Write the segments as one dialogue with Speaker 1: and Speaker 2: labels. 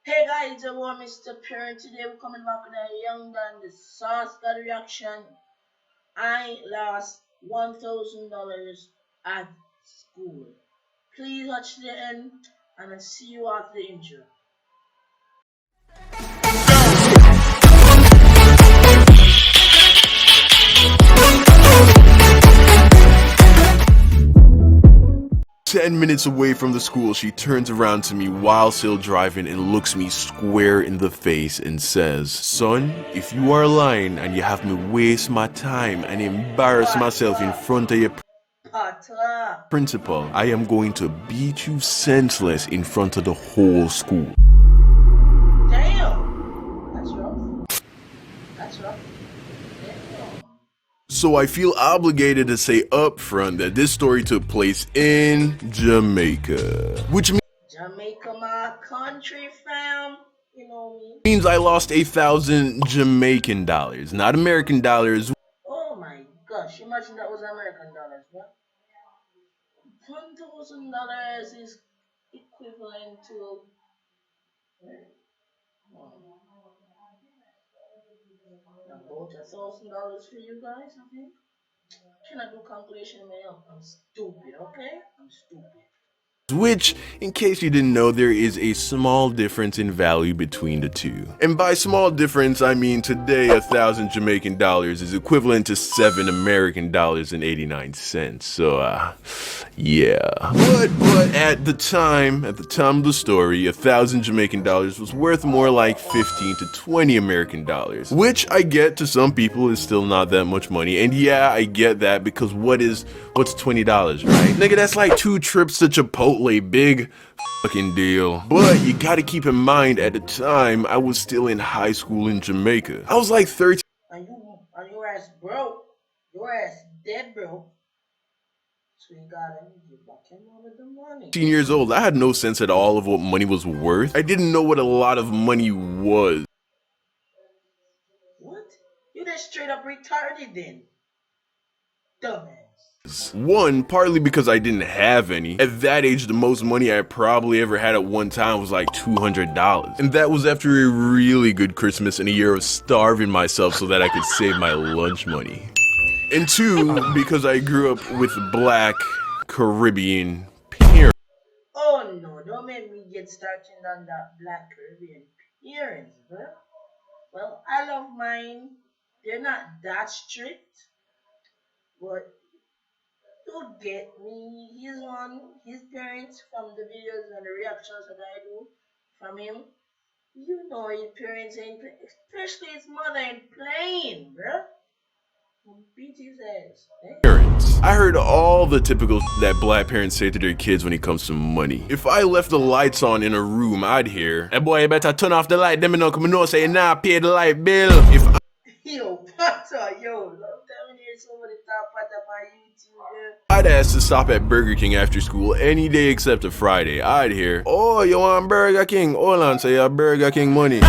Speaker 1: Hey guys, it's your boy Mr.Pure, and today we're coming back with a young than the sauce god reaction. I lost $1,000 at school. Please watch the end, and I'll see you after the intro.
Speaker 2: 10 minutes away from the school, she turns around to me while still driving and looks me square in the face and says, "Son, if you are lying and you have me waste my time and embarrass myself in front of your
Speaker 1: Pata.
Speaker 2: principal, I am going to beat you senseless in front of the whole school."
Speaker 1: Damn, that's rough. That's rough. Damn.
Speaker 2: So I feel obligated to say up front that this story took place in Jamaica, which
Speaker 1: Jamaica, my country, fam. You know me.
Speaker 2: means I lost 1,000 Jamaican dollars, not American dollars.
Speaker 1: Oh my gosh, imagine that was American dollars, bro. $1,000 is equivalent to about $1,000 for you guys, I think. Can I do calculation in my head? I'm stupid, okay? I'm stupid.
Speaker 2: Which, in case you didn't know, there is a small difference in value between the two. And by small difference, I mean today 1,000 Jamaican dollars is equivalent to 7 American dollars and 89 cents. So, yeah. But at the time of the story, 1,000 Jamaican dollars was worth more like 15 to 20 American dollars. Which I get, to some people is still not that much money. And yeah, I get that, because what's $20, right? Nigga, that's like 2 trips to Chipotle, big fucking deal. But you gotta keep in mind, at the time, I was still in high school in Jamaica. I was like 13
Speaker 1: And your ass broke. Your ass dead broke. So you gotta give back him all of the money.
Speaker 2: years old. I had no sense at all of what money was worth. I didn't know what a lot of money was.
Speaker 1: What? You just straight up retarded then. Dumbass.
Speaker 2: One, partly because I didn't have any. At that age, the most money I probably ever had at one time was like $200. And that was after a really good Christmas and a year of starving myself so that I could save my lunch money. And two, because I grew up with Black Caribbean parents.
Speaker 1: Oh no, don't make me get started on that Black Caribbean parents, bro. Well, I love mine. They're not that strict, but you get me. His parents, from the videos and the reactions that I do from him. You know his parents ain't, especially his mother ain't playing, bro. Beat his ass. Eh?
Speaker 2: I heard all the typical that Black parents say to their kids when it comes to money. If I left the lights on in a room, I'd hear, "Hey boy, you better turn off the light, them know come know say nah pay the light bill." If
Speaker 1: Yo, Potter, yo, long time here somebody talk Potter on YouTube, girl.
Speaker 2: I'd ask to stop at Burger King after school any day except a Friday, I'd hear, "Oh, you want Burger King? Hold on, say you have Burger King money."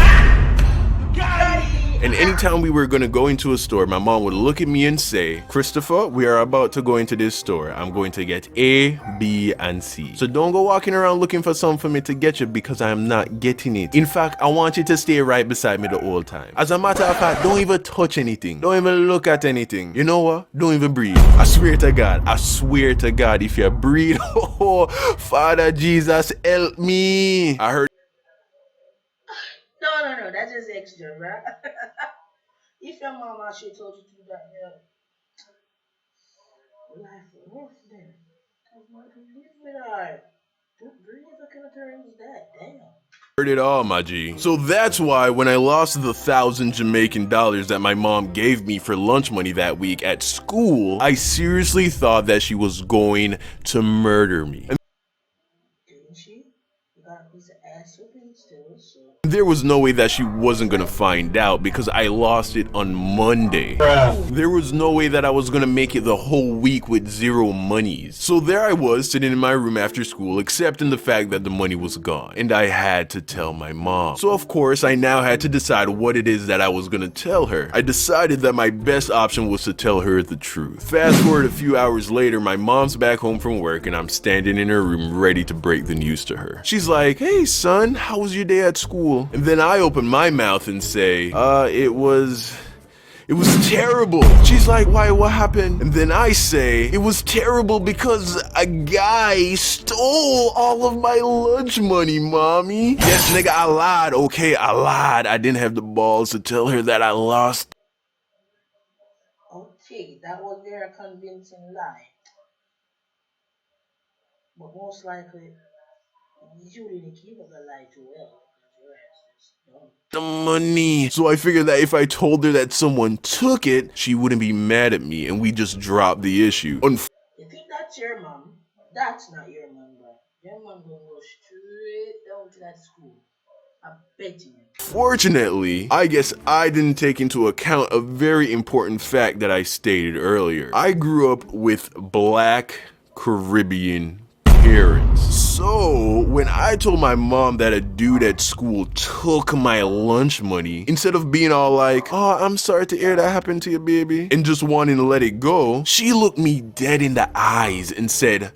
Speaker 2: And anytime we were gonna go into a store, my mom would look at me and say, "Christopher, we are about to go into this store. I'm going to get A, B, and C. So don't go walking around looking for something for me to get you, because I am not getting it. In fact, I want you to stay right beside me the whole time. As a matter of fact, don't even touch anything. Don't even look at anything. You know what? Don't even breathe. I swear to God, if you breathe, oh, Father Jesus, help me." I heard
Speaker 1: No, that's just extra, right? If your mom actually told you to do that, yeah, life rough then. Cause why do you live with her? Don't breathe, what kind of term is that? Damn.
Speaker 2: it all, my G. So that's why when I lost the 1,000 Jamaican dollars that my mom gave me for lunch money that week at school, I seriously thought that she was going to murder me.
Speaker 1: Didn't she? You got a piece of ass whooping still, so.
Speaker 2: There was no way that she wasn't gonna find out, because I lost it on Monday. There was no way that I was gonna make it the whole week with zero monies. So there I was, sitting in my room after school, accepting the fact that the money was gone. And I had to tell my mom. So of course, I now had to decide what it is that I was gonna tell her. I decided that my best option was to tell her the truth. Fast forward a few hours later, my mom's back home from work and I'm standing in her room ready to break the news to her. She's like, "Hey son, how was your day at school? And then I open my mouth and say, it was terrible. She's like, why, what happened? And then I say, it was terrible because a guy stole all of my lunch money, mommy. Yes, nigga, I lied. Okay, I lied. I didn't have the balls to tell her that I lost.
Speaker 1: Okay, that was very convincing lie, but most likely you didn't keep up the lie too well because your ass is dumb.
Speaker 2: The money. So I figured that if I told her that someone took it, she wouldn't be mad at me and we just drop the issue.
Speaker 1: You think that's your mom? That's not your mom, bro. Your mom gonna go straight down to that school. I bet you.
Speaker 2: Unfortunately, I guess I didn't take into account a very important fact that I stated earlier. I grew up with black Caribbean parents. So, when I told my mom that a dude at school took my lunch money, instead of being all like, oh, I'm sorry to hear that happened to you, baby, and just wanting to let it go, she looked me dead in the eyes and said,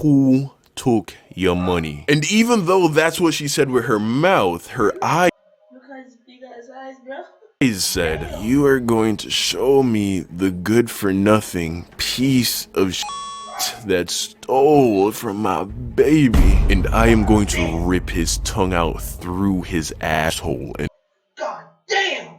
Speaker 2: who took your money? And even though that's what she said with her mouth, her eyes
Speaker 1: Look at his big ass eyes, bro.
Speaker 2: said,
Speaker 1: Damn.
Speaker 2: you are going to show me the good for nothing piece of that stole from my baby, and I am going to rip his tongue out through his asshole and
Speaker 1: God damn.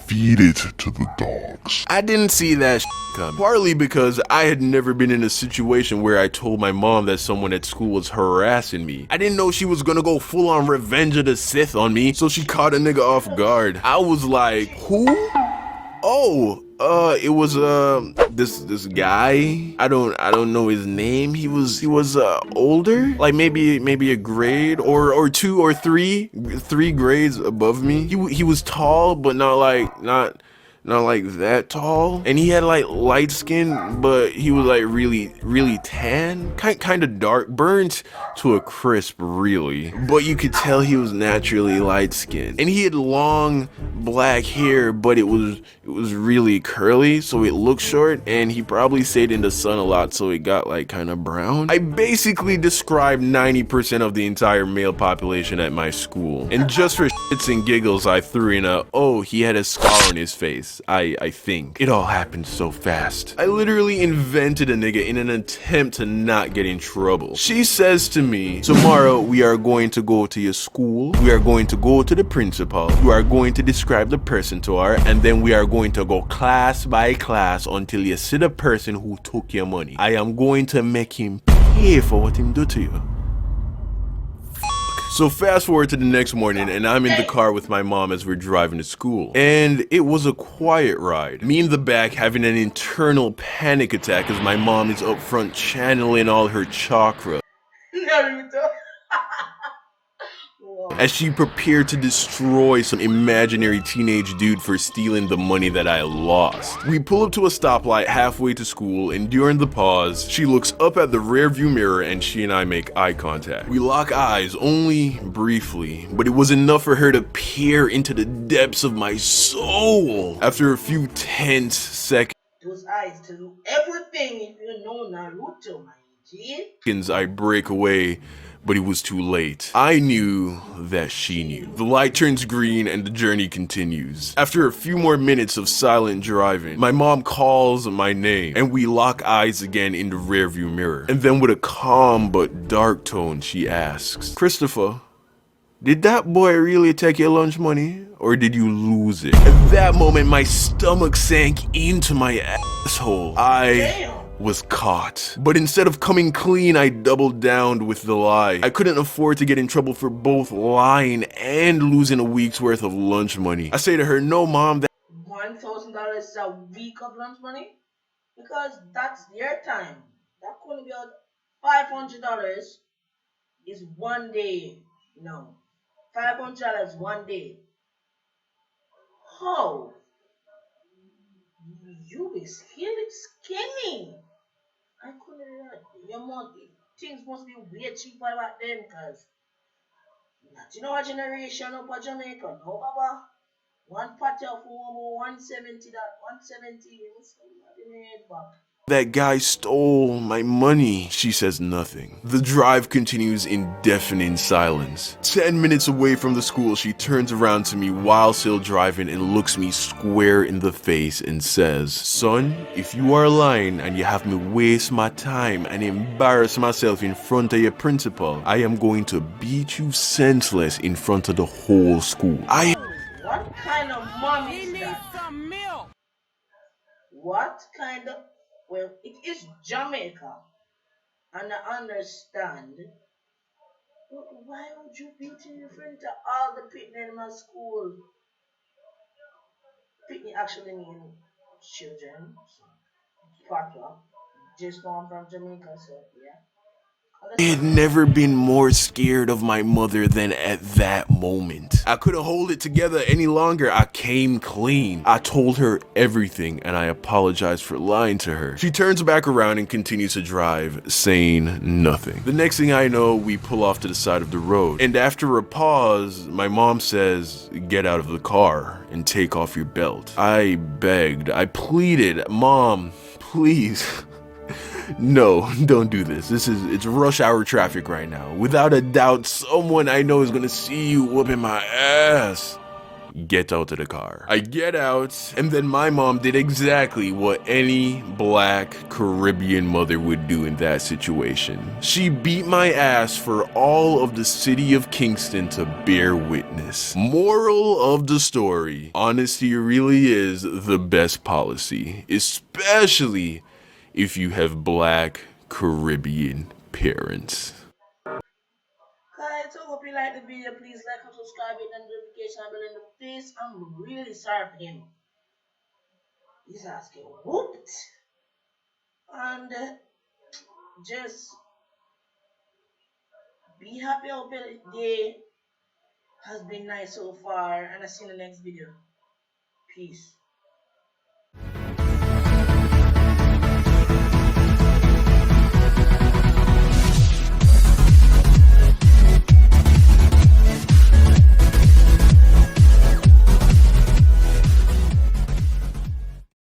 Speaker 2: feed it to the dogs. I didn't see that coming. Partly because I had never been in a situation where I told my mom that someone at school was harassing me. I didn't know she was gonna go full on Revenge of the Sith on me, so she caught a nigga off guard. I was like, who? Oh, it was this guy. I don't know his name. He was older, like maybe a grade or two or three grades above me. He was tall, but not like that tall, and he had like light skin, but he was like really tan, kind of dark, burnt to a crisp, really. But you could tell he was naturally light skinned, and he had long black hair, but it was really curly, so it looked short, and he probably stayed in the sun a lot, so it got like kind of brown. I basically described 90% of the entire male population at my school, and just for shits and giggles, I threw in a, oh, he had a scar on his face. I think. It all happened so fast. I literally invented a nigga in an attempt to not get in trouble. She says to me, tomorrow we are going to go to your school, we are going to go to the principal, you are going to describe the person to her, and then we are going to go class by class until you see the person who took your money. I am going to make him pay for what him do to you. So fast forward to the next morning, and I'm in the car with my mom as we're driving to school. And it was a quiet ride. Me in the back having an internal panic attack as my mom is up front channeling all her chakra
Speaker 1: Naruto. Wow.
Speaker 2: as she prepared to destroy some imaginary teenage dude for stealing the money that I lost. We pull up to a stoplight halfway to school, and during the pause, she looks up at the rearview mirror and she and I make eye contact. We lock eyes only briefly, but it was enough for her to peer into the depths of my soul. After a few tense seconds,
Speaker 1: Those eyes tell you everything if you know Naruto, my G.
Speaker 2: I break away, but it was too late. I knew that she knew. The light turns green and the journey continues. After a few more minutes of silent driving, my mom calls my name and we lock eyes again in the rearview mirror. And then with a calm but dark tone, she asks, Christopher, did that boy really take your lunch money, or did you lose it? At that moment, my stomach sank into my asshole. I
Speaker 1: Damn.
Speaker 2: was caught. But instead of coming clean, I doubled down with the lie. I couldn't afford to get in trouble for both lying and losing a week's worth of lunch money. I say to her, no, mom,
Speaker 1: $1,000 is a week of lunch money? Because that's their time. That could be about $500 is one day. No. $500 one day. How? You be skinny. I couldn't. Your mom, things must be way cheaper back then, cause not in our generation up at Jamaica, no baba. One patty of 170 that 170 you must have in head back.
Speaker 2: That guy stole my money. She says nothing. The drive continues in deafening silence. 10 minutes away from the school, she turns around to me while still driving and looks me square in the face and says, "Son, if you are lying and you have me waste my time and embarrass myself in front of your principal, I am going to beat you senseless in front of the whole school."
Speaker 1: What kind of mom
Speaker 3: He
Speaker 1: is
Speaker 3: needs
Speaker 1: that?
Speaker 3: some milk.
Speaker 1: What kind of. Well, it is Jamaica, and I understand. But why would you beat in front of all the picnic in my school? Picnic actually mean children, so patois. Just know I'm from Jamaica, so yeah.
Speaker 2: I had
Speaker 1: Understand?
Speaker 2: never been more scared of my mother than at that moment. I couldn't hold it together any longer. I came clean. I told her everything and I apologized for lying to her. She turns back around and continues to drive, saying nothing. The next thing I know, we pull off to the side of the road. And after a pause, my mom says, "Get out of the car and take off your belt." I begged, I pleaded, "Mom, please." No, don't do this. It's rush hour traffic right now. Without a doubt, someone I know is gonna see you whooping my ass. Get out of the car. I get out, and then my mom did exactly what any black Caribbean mother would do in that situation. She beat my ass for all of the city of Kingston to bear witness. Moral of the story: honesty really is the best policy, especially if you have black Caribbean parents.
Speaker 1: Guys, I hope you like the video. Please like and subscribe and the notification bell in the face. I'm really sorry for him. He's asking whooped. And just be happy. I hope your day has been nice so far. And I'll see you in the next video. Peace.